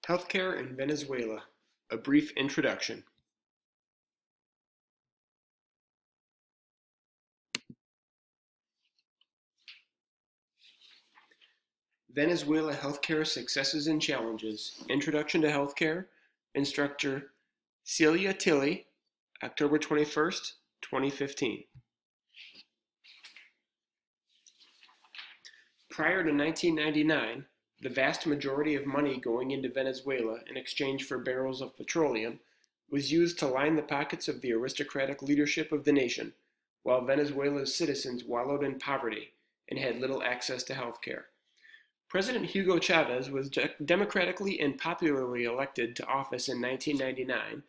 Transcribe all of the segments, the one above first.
Healthcare in Venezuela: A Brief Introduction. Venezuela Healthcare Successes and Challenges. Introduction to Healthcare. Instructor Celia Tilley, October 21st, 2015. Prior to 1999, the vast majority of money going into Venezuela in exchange for barrels of petroleum was used to line the pockets of the aristocratic leadership of the nation, while Venezuela's citizens wallowed in poverty and had little access to health care. President Hugo Chavez was democratically and popularly elected to office in 1999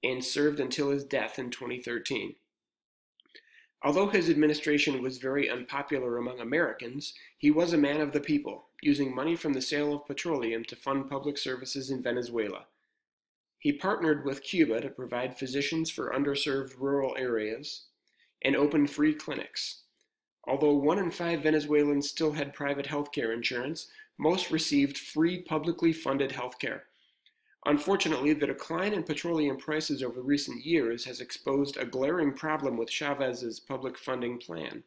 and served until his death in 2013. Although his administration was very unpopular among Americans, he was a man of the people, using money from the sale of petroleum to fund public services in Venezuela. He partnered with Cuba to provide physicians for underserved rural areas and opened free clinics. Although 1 in 5 Venezuelans still had private health care insurance, most received free publicly funded health care. Unfortunately, the decline in petroleum prices over recent years has exposed a glaring problem with Chavez's public funding plan.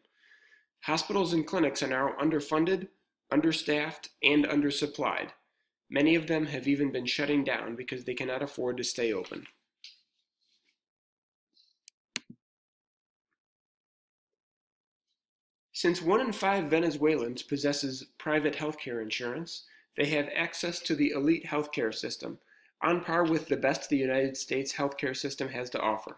Hospitals and clinics are now underfunded, understaffed, and undersupplied. Many of them have even been shutting down because they cannot afford to stay open. Since 1 in 5 Venezuelans possesses private healthcare insurance, they have access to the elite healthcare system, on par with the best the United States healthcare system has to offer.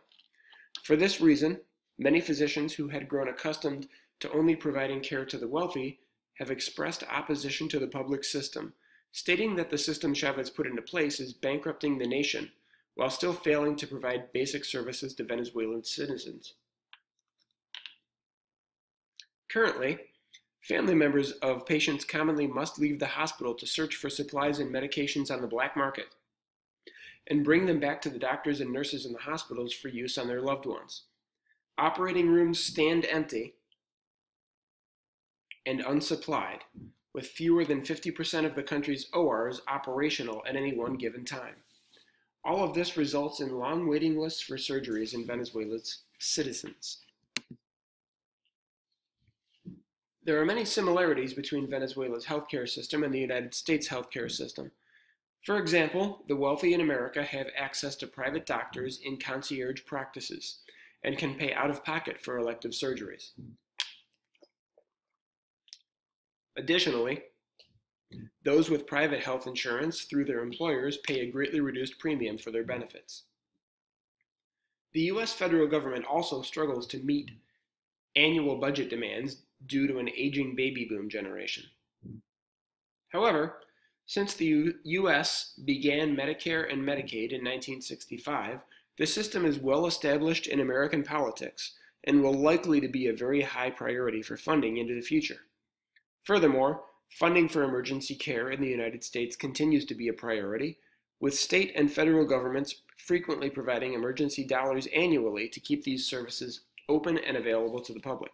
For this reason, many physicians who had grown accustomed to only providing care to the wealthy have expressed opposition to the public system, stating that the system Chavez put into place is bankrupting the nation, while still failing to provide basic services to Venezuelan citizens. Currently, family members of patients commonly must leave the hospital to search for supplies and medications on the black market, and bring them back to the doctors and nurses in the hospitals for use on their loved ones. Operating rooms stand empty and unsupplied, with fewer than 50% of the country's ORs operational at any one given time. All of this results in long waiting lists for surgeries in Venezuela's citizens. There are many similarities between Venezuela's healthcare system and the United States healthcare system. For example, the wealthy in America have access to private doctors in concierge practices and can pay out of pocket for elective surgeries. Additionally, those with private health insurance through their employers pay a greatly reduced premium for their benefits. The U.S. federal government also struggles to meet annual budget demands due to an aging baby boom generation. However, since the U.S. began Medicare and Medicaid in 1965, the system is well established in American politics and will likely to be a very high priority for funding into the future. Furthermore, funding for emergency care in the United States continues to be a priority, with state and federal governments frequently providing emergency dollars annually to keep these services open and available to the public.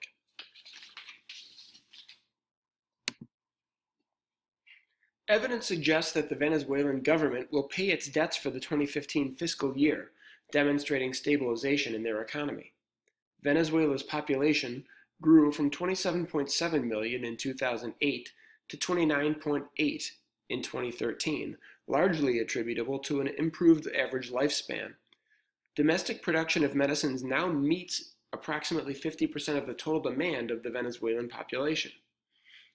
Evidence suggests that the Venezuelan government will pay its debts for the 2015 fiscal year, demonstrating stabilization in their economy. Venezuela's population grew from 27.7 million in 2008 to 29.8 in 2013, largely attributable to an improved average lifespan. Domestic production of medicines now meets approximately 50% of the total demand of the Venezuelan population.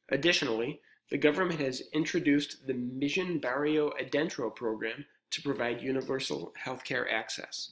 Additionally, the government has introduced the Mission Barrio Adentro program to provide universal healthcare access.